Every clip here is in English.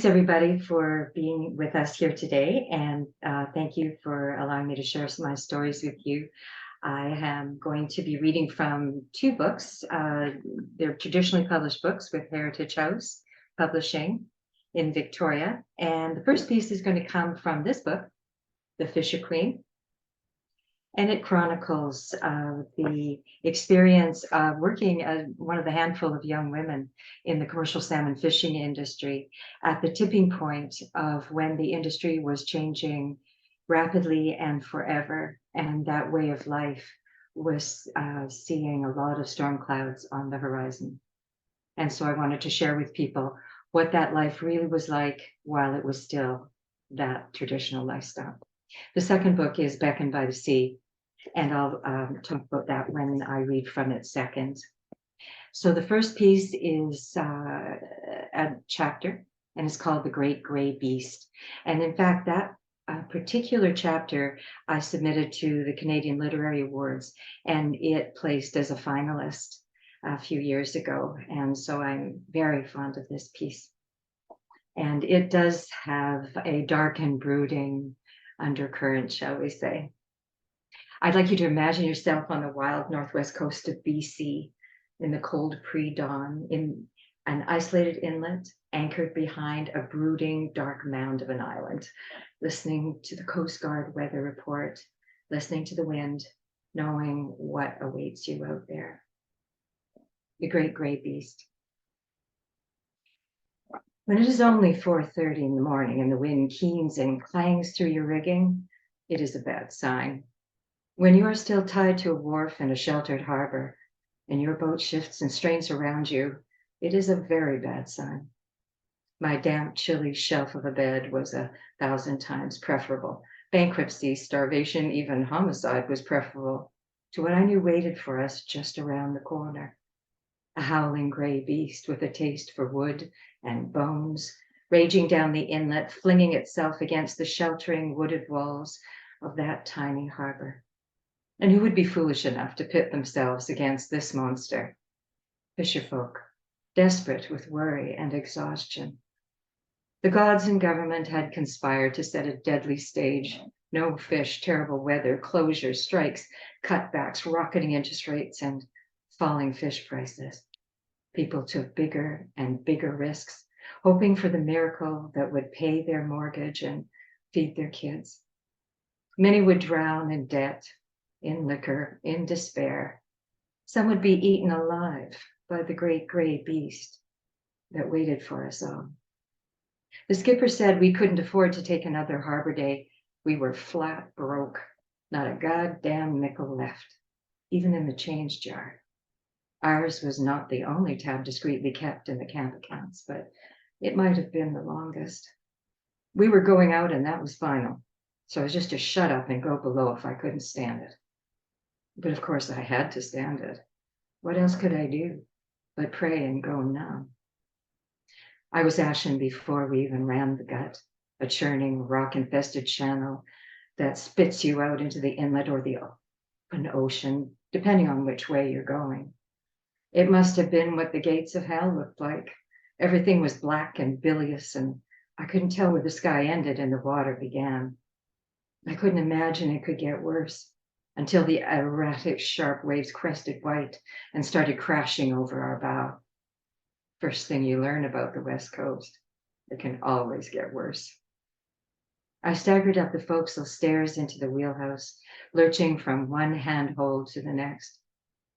Thanks, everybody, for being with us here today, and thank you for allowing me to share some of my stories with you. I am going to be reading from two books. They're traditionally published books with Heritage House Publishing in Victoria, and the first piece is going to come from this book, The Fisher Queen, and it chronicles the experience of working as one of the handful of young women in the commercial salmon fishing industry at the tipping point of when the industry was changing rapidly and forever. And that way of life was seeing a lot of storm clouds on the horizon. And so I wanted to share with people what that life really was like while it was still that traditional lifestyle. The second book is Beckoned by the Sea, and I'll talk about that when I read from it second. So the first piece is a chapter, and it's called The Great Gray Beast. And in fact, that particular chapter I submitted to the Canadian Literary Awards, and it placed as a finalist a few years ago. And so I'm very fond of this piece. And it does have a dark and brooding undercurrent, shall we say. I'd like you to imagine yourself on the wild northwest coast of BC in the cold pre-dawn in an isolated inlet anchored behind a brooding dark mound of an island, listening to the Coast Guard weather report, listening to the wind, knowing what awaits you out there. The Great Gray Beast. When it is only 4:30 in the morning and the wind keens and clangs through your rigging, it is a bad sign. When you are still tied to a wharf in a sheltered harbor and your boat shifts and strains around you, it is a very bad sign. My damp, chilly shelf of a bed was 1,000 times preferable. Bankruptcy, starvation, even homicide was preferable to what I knew waited for us just around the corner. A howling gray beast with a taste for wood and bones, raging down the inlet, flinging itself against the sheltering wooded walls of that tiny harbor. And who would be foolish enough to pit themselves against this monster? Fisherfolk, desperate with worry and exhaustion. The gods and government had conspired to set a deadly stage. No fish, terrible weather, closures, strikes, cutbacks, rocketing interest rates, and falling fish prices. People took bigger and bigger risks, hoping for the miracle that would pay their mortgage and feed their kids. Many would drown in debt, in liquor, in despair. Some would be eaten alive by the great gray beast that waited for us all. The skipper said we couldn't afford to take another harbor day. We were flat broke, not a goddamn nickel left, even in the change jar. Ours was not the only tab discreetly kept in the camp accounts, but it might have been the longest. We were going out and that was final. So I was just to shut up and go below if I couldn't stand it. But of course I had to stand it. What else could I do but pray and go numb? I was ashen before we even ran the gut, a churning, rock-infested channel that spits you out into the inlet or the open ocean, depending on which way you're going. It must have been what the gates of hell looked like. Everything was black and bilious, and I couldn't tell where the sky ended and the water began. I couldn't imagine it could get worse until the erratic, sharp waves crested white and started crashing over our bow. First thing you learn about the West Coast, it can always get worse. I staggered up the forecastle stairs into the wheelhouse, lurching from one handhold to the next.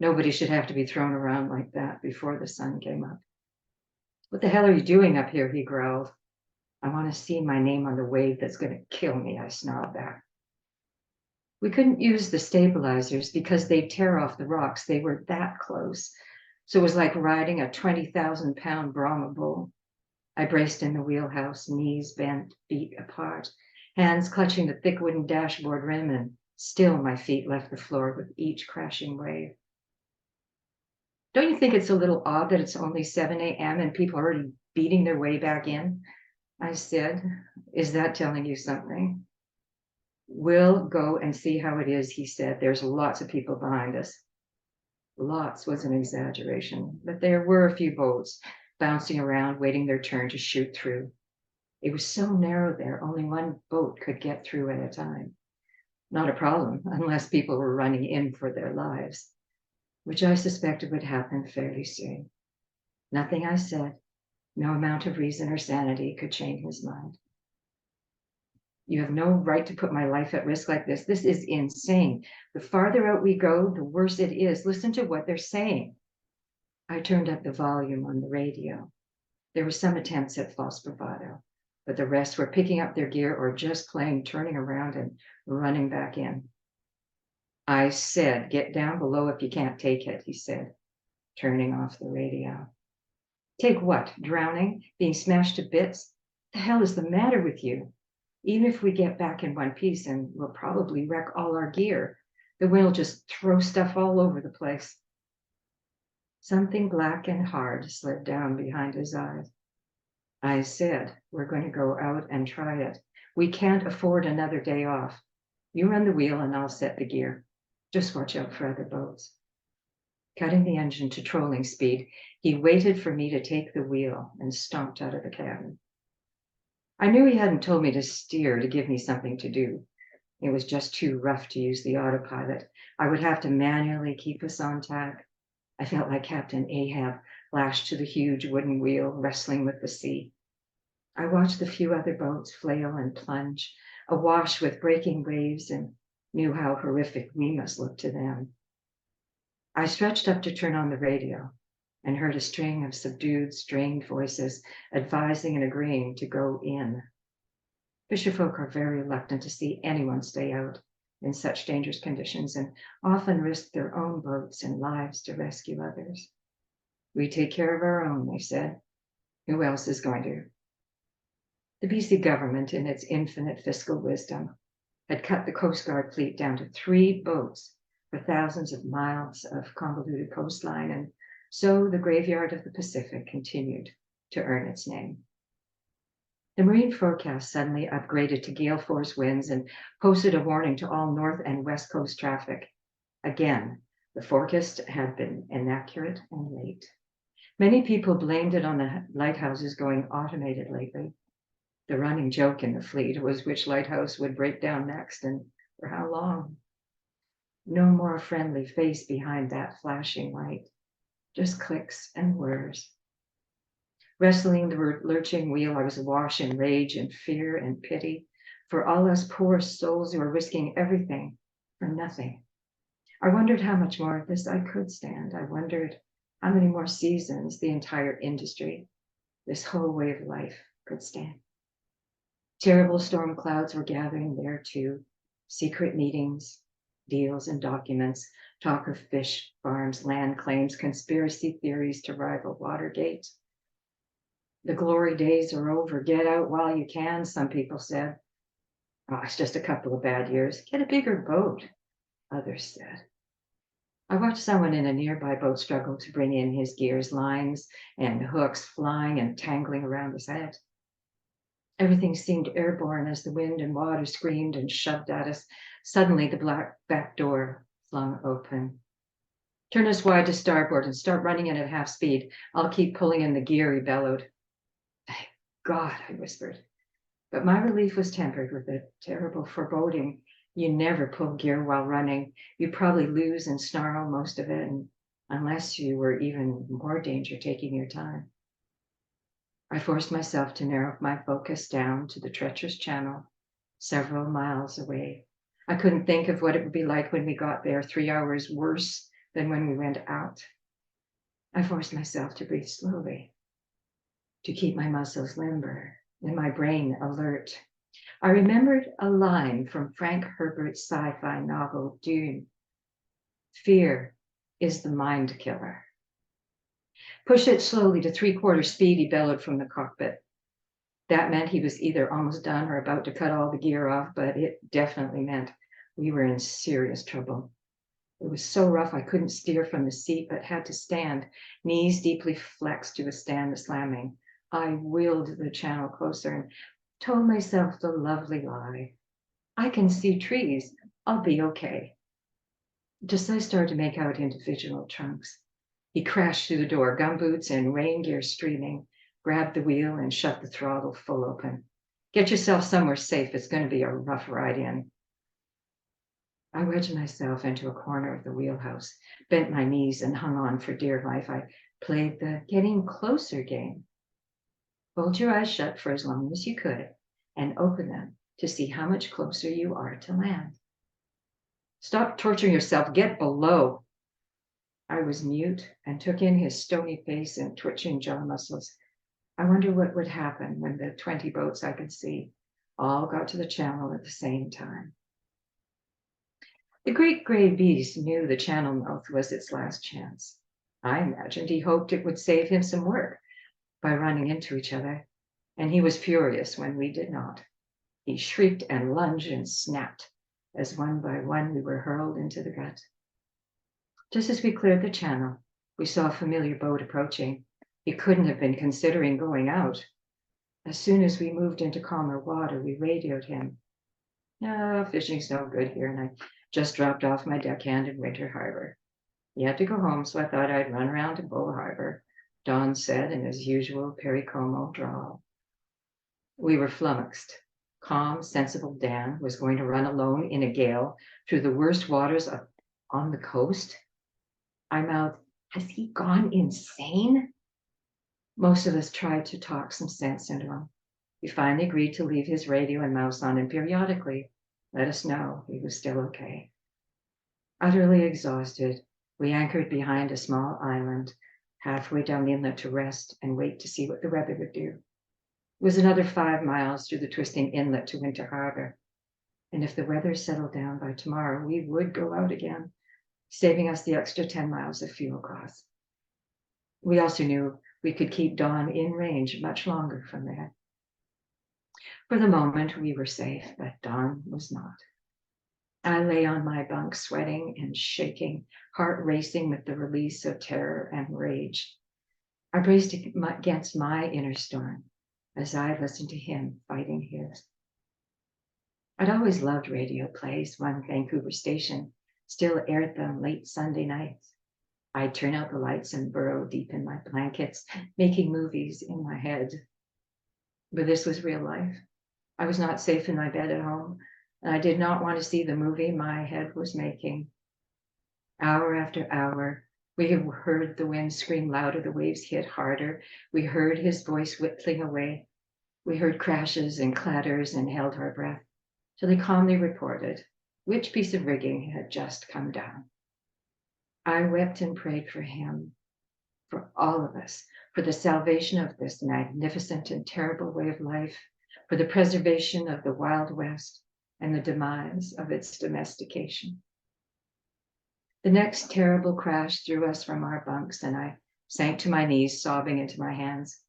Nobody should have to be thrown around like that before the sun came up. What the hell are you doing up here? He growled. I want to see my name on the wave that's going to kill me, I snarled back. We couldn't use the stabilizers because they'd tear off the rocks. They were that close. So it was like riding a 20,000-pound Brahma bull. I braced in the wheelhouse, knees bent, feet apart, hands clutching the thick wooden dashboard rim, and still my feet left the floor with each crashing wave. Don't you think it's a little odd that it's only 7 a.m. and people are already beating their way back in? I said, is that telling you something? We'll go and see how it is, he said. There's lots of people behind us. Lots was an exaggeration, but there were a few boats bouncing around, waiting their turn to shoot through. It was so narrow there, only one boat could get through at a time. Not a problem, unless people were running in for their lives, which I suspected would happen fairly soon. Nothing I said, no amount of reason or sanity could change his mind. You have no right to put my life at risk like this. This is insane. The farther out we go, the worse it is. Listen to what they're saying. I turned up the volume on the radio. There were some attempts at false bravado, but the rest were picking up their gear or just plain turning around and running back in. I said, get down below if you can't take it, he said, turning off the radio. Take what? Drowning? Being smashed to bits? The hell is the matter with you? Even if we get back in one piece, and we'll probably wreck all our gear, the wind will just throw stuff all over the place. Something black and hard slid down behind his eyes. I said, we're going to go out and try it. We can't afford another day off. You run the wheel and I'll set the gear. Just watch out for other boats. Cutting the engine to trolling speed, he waited for me to take the wheel and stomped out of the cabin. I knew he hadn't told me to steer to give me something to do. It was just too rough to use the autopilot. I would have to manually keep us on tack. I felt like Captain Ahab lashed to the huge wooden wheel, wrestling with the sea. I watched the few other boats flail and plunge, awash with breaking waves, and knew how horrific we must look to them. I stretched up to turn on the radio and heard a string of subdued, strained voices advising and agreeing to go in. Fisherfolk are very reluctant to see anyone stay out in such dangerous conditions and often risk their own boats and lives to rescue others. We take care of our own, they said. Who else is going to? The BC government, in its infinite fiscal wisdom, had cut the Coast Guard fleet down to 3 boats for thousands of miles of convoluted coastline, and so the graveyard of the Pacific continued to earn its name. The marine forecast suddenly upgraded to gale force winds and posted a warning to all north and west coast traffic. Again, the forecast had been inaccurate and late. Many people blamed it on the lighthouses going automated lately. The running joke in the fleet was which lighthouse would break down next and for how long. No more friendly face behind that flashing light, just clicks and whirs. Wrestling the lurching wheel, I was awash in rage and fear and pity for all us poor souls who were risking everything for nothing. I wondered how much more of this I could stand. I wondered how many more seasons the entire industry, this whole way of life, could stand. Terrible storm clouds were gathering there too. Secret meetings, deals and documents, talk of fish farms, land claims, conspiracy theories to rival Watergate. The glory days are over. Get out while you can, some people said. Oh, it's just a couple of bad years. Get a bigger boat, others said. I watched someone in a nearby boat struggle to bring in his gears, lines and hooks flying and tangling around his head. Everything seemed airborne as the wind and water screamed and shoved at us. Suddenly, the black back door flung open. Turn us wide to starboard and start running in at half speed. I'll keep pulling in the gear, he bellowed. Thank God, I whispered. But my relief was tempered with a terrible foreboding. You never pull gear while running. You probably lose and snarl most of it, and unless you were even more danger taking your time. I forced myself to narrow my focus down to the treacherous channel several miles away. I couldn't think of what it would be like when we got there, 3 hours worse than when we went out. I forced myself to breathe slowly, to keep my muscles limber and my brain alert. I remembered a line from Frank Herbert's sci-fi novel, Dune. Fear is the mind killer. Push it slowly to 3/4 speed, he bellowed from the cockpit. That meant he was either almost done or about to cut all the gear off, but it definitely meant we were in serious trouble. It was so rough I couldn't steer from the seat, but had to stand, knees deeply flexed to withstand the slamming. I willed the channel closer and told myself the lovely lie. I can see trees. I'll be okay. Just as I started to make out individual trunks, he crashed through the door, gumboots and rain gear streaming, grabbed the wheel and shut the throttle full open. Get yourself somewhere safe. It's going to be a rough ride in. I wedged myself into a corner of the wheelhouse, bent my knees, and hung on for dear life. I played the getting closer game. Hold your eyes shut for as long as you could and open them to see how much closer you are to land. Stop torturing yourself. Get below. I was mute and took in his stony face and twitching jaw muscles. I wonder what would happen when the 20 boats I could see all got to the channel at the same time. The great gray beast knew the channel mouth was its last chance. I imagined he hoped it would save him some work by running into each other, and he was furious when we did not. He shrieked and lunged and snapped as one by one we were hurled into the gut. Just as we cleared the channel, we saw a familiar boat approaching. He couldn't have been considering going out. As soon as we moved into calmer water, we radioed him. No, fishing's no good here, and I just dropped off my deckhand in Winter Harbor. He had to go home, so I thought I'd run around to Bull Harbor, Don said in his usual Perry Como drawl. We were flummoxed. Calm, sensible Dan was going to run alone in a gale through the worst waters on the coast? I mouthed, has he gone insane? Most of us tried to talk some sense into him. He finally agreed to leave his radio and mouse on and periodically let us know he was still okay. Utterly exhausted, we anchored behind a small island halfway down the inlet to rest and wait to see what the weather would do. It was another 5 miles through the twisting inlet to Winter Harbor. And if the weather settled down by tomorrow, we would go out again, saving us the extra 10 miles of fuel costs. We also knew we could keep Dawn in range much longer from there. For the moment, we were safe, but Dawn was not. I lay on my bunk, sweating and shaking, heart racing with the release of terror and rage. I braced against my inner storm as I listened to him fighting his. I'd always loved radio plays. One Vancouver station still aired them late Sunday nights. I'd turn out the lights and burrow deep in my blankets, making movies in my head. But this was real life. I was not safe in my bed at home, and I did not want to see the movie my head was making. Hour after hour, we heard the wind scream louder, the waves hit harder. We heard his voice whistling away. We heard crashes and clatters and held our breath till he calmly reported which piece of rigging had just come down. I wept and prayed for him, for all of us, for the salvation of this magnificent and terrible way of life, for the preservation of the Wild West and the demise of its domestication. The next terrible crash threw us from our bunks, and I sank to my knees, sobbing into my hands.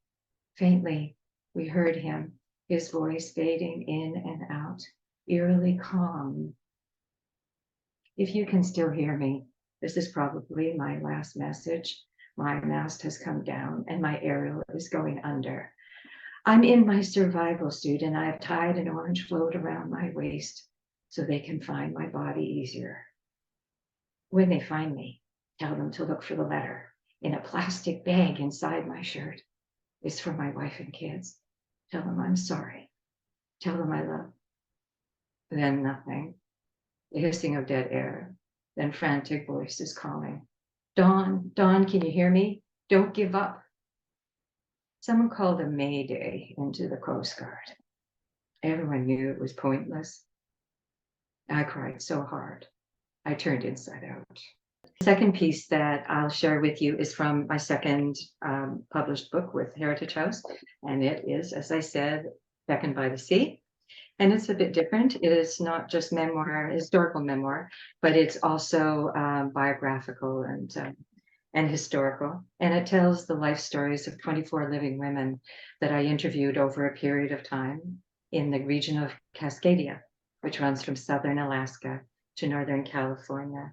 Faintly, we heard him, his voice fading in and out, eerily calm. If you can still hear me, this is probably my last message. My mast has come down and my aerial is going under. I'm in my survival suit and I have tied an orange float around my waist so they can find my body easier. When they find me, tell them to look for the letter in a plastic bag inside my shirt. It's for my wife and kids. Tell them I'm sorry. Tell them I love. Then nothing. The hissing of dead air. Then frantic voices calling. Dawn, Dawn, can you hear me? Don't give up. Someone called a mayday into the Coast Guard. Everyone knew it was pointless. I cried so hard, I turned inside out. The second piece that I'll share with you is from my second published book with Heritage House, and it is, as I said, Beckoned by the Sea. And it's a bit different. It is not just memoir, historical memoir, but it's also biographical and historical. And it tells the life stories of 24 living women that I interviewed over a period of time in the region of Cascadia, which runs from southern Alaska to northern California.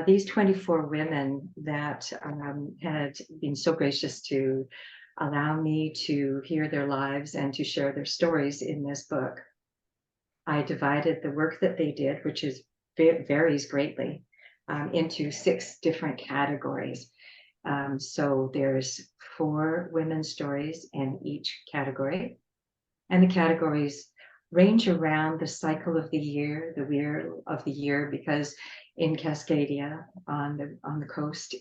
These 24 women that had been so gracious to allow me to hear their lives and to share their stories in this book. I divided the work that they did, which varies greatly, into 6 different categories. So there's 4 women's stories in each category. And the categories range around the cycle of the year, the wheel of the year, because in Cascadia on the coast,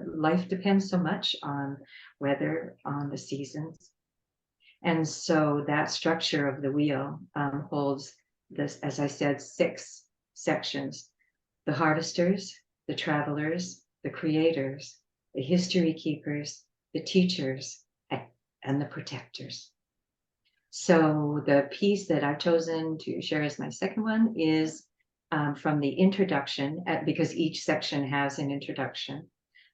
life depends so much on weather, on the seasons. And so that structure of the wheel holds this, as I said, 6 sections: the harvesters, the travelers, the creators, the history keepers, the teachers, and the protectors. So the piece that I've chosen to share as my second one is from the introduction, because each section has an introduction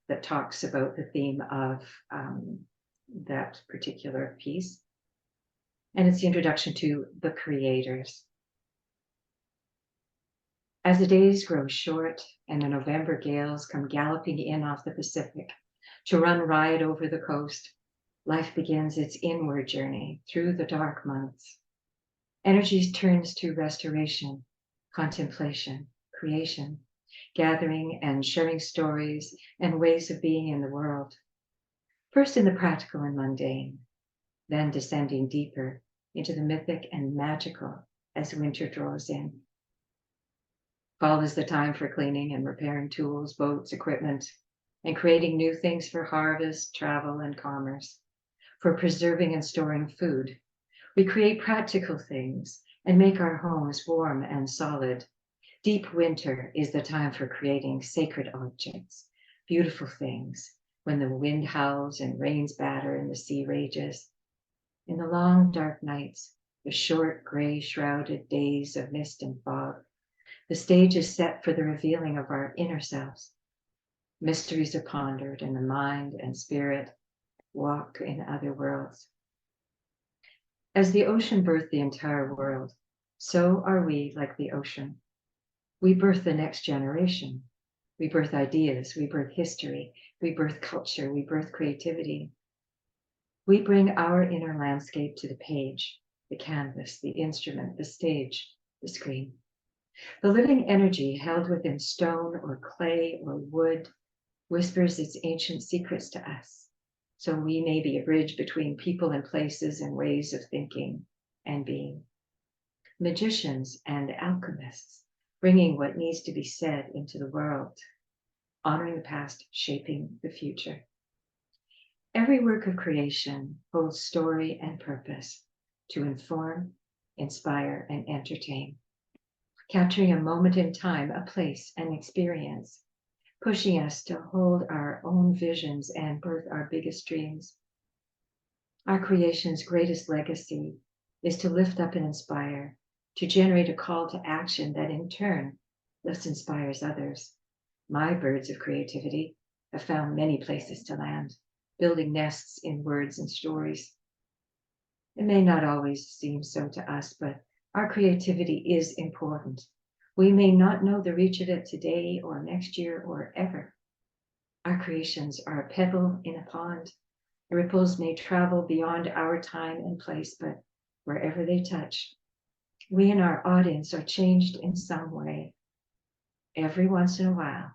that talks about the theme of that particular piece. And it's the introduction to the creators. As the days grow short and the November gales come galloping in off the Pacific to run riot over the coast, life begins its inward journey through the dark months. Energy turns to restoration, contemplation, creation, gathering and sharing stories and ways of being in the world. First in the practical and mundane, then descending deeper into the mythic and magical as winter draws in. Fall is the time for cleaning and repairing tools, boats, equipment, and creating new things for harvest, travel, and commerce. For preserving and storing food, we create practical things and make our homes warm and solid. Deep winter is the time for creating sacred objects, beautiful things, when the wind howls and rains batter and the sea rages. In the long, dark nights, the short, gray, shrouded days of mist and fog, the stage is set for the revealing of our inner selves. Mysteries are pondered, and the mind and spirit walk in other worlds. As the ocean birthed the entire world, so are we like the ocean. We birth the next generation. We birth ideas, we birth history, we birth culture, we birth creativity. We bring our inner landscape to the page, the canvas, the instrument, the stage, the screen. The living energy held within stone or clay or wood whispers its ancient secrets to us, so we may be a bridge between people and places and ways of thinking and being. Magicians and alchemists, bringing what needs to be said into the world, honoring the past, shaping the future. Every work of creation holds story and purpose to inform, inspire, and entertain, capturing a moment in time, a place, an experience, pushing us to hold our own visions and birth our biggest dreams. Our creation's greatest legacy is to lift up and inspire, to generate a call to action that in turn thus inspires others. My birds of creativity have found many places to land, building nests in words and stories. It may not always seem so to us, but our creativity is important. We may not know the reach of it today or next year or ever. Our creations are a pebble in a pond. The ripples may travel beyond our time and place, but wherever they touch, we and our audience are changed in some way. Every once in a while,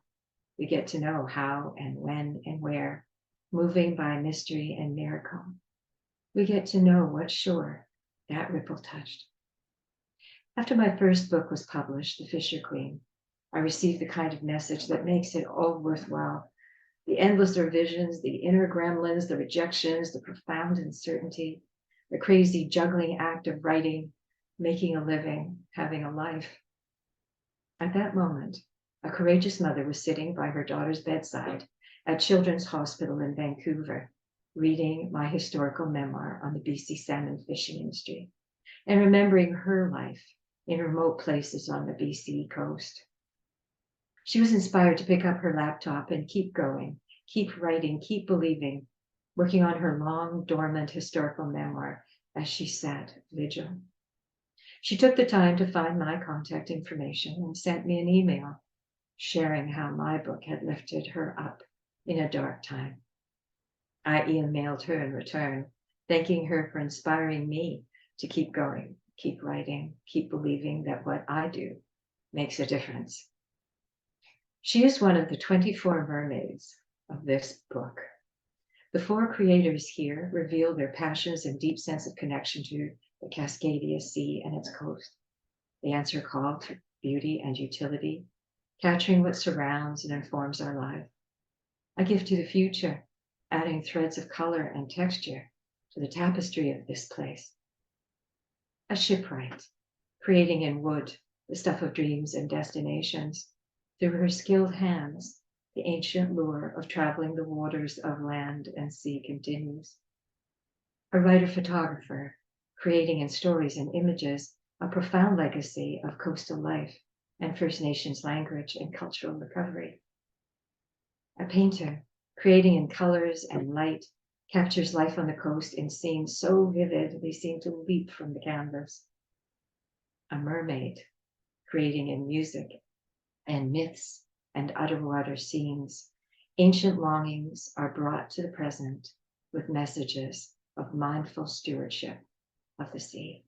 we get to know how and when and where, moving by mystery and miracle. We get to know what shore that ripple touched. After my first book was published, The Fisher Queen, I received the kind of message that makes it all worthwhile. The endless revisions, the inner gremlins, the rejections, the profound uncertainty, the crazy juggling act of writing, making a living, having a life. At that moment, a courageous mother was sitting by her daughter's bedside at Children's Hospital in Vancouver, reading my historical memoir on the BC salmon fishing industry and remembering her life in remote places on the BC coast. She was inspired to pick up her laptop and keep going, keep writing, keep believing, working on her long dormant historical memoir as she sat vigil. She took the time to find my contact information and sent me an email sharing how my book had lifted her up in a dark time. I emailed her in return, thanking her for inspiring me to keep going, keep writing, keep believing that what I do makes a difference. She is one of the 24 mermaids of this book. The four creators here reveal their passions and deep sense of connection to the Cascadia Sea and its coast. They answer a call to beauty and utility, capturing what surrounds and informs our life. A gift to the future, adding threads of color and texture to the tapestry of this place. A shipwright, creating in wood the stuff of dreams and destinations. Through her skilled hands, the ancient lure of traveling the waters of land and sea continues. A writer-photographer, creating in stories and images a profound legacy of coastal life and First Nations language and cultural recovery. A painter, creating in colors and light, captures life on the coast in scenes so vivid they seem to leap from the canvas. A mermaid, creating in music and myths and underwater scenes. Ancient longings are brought to the present with messages of mindful stewardship of the sea.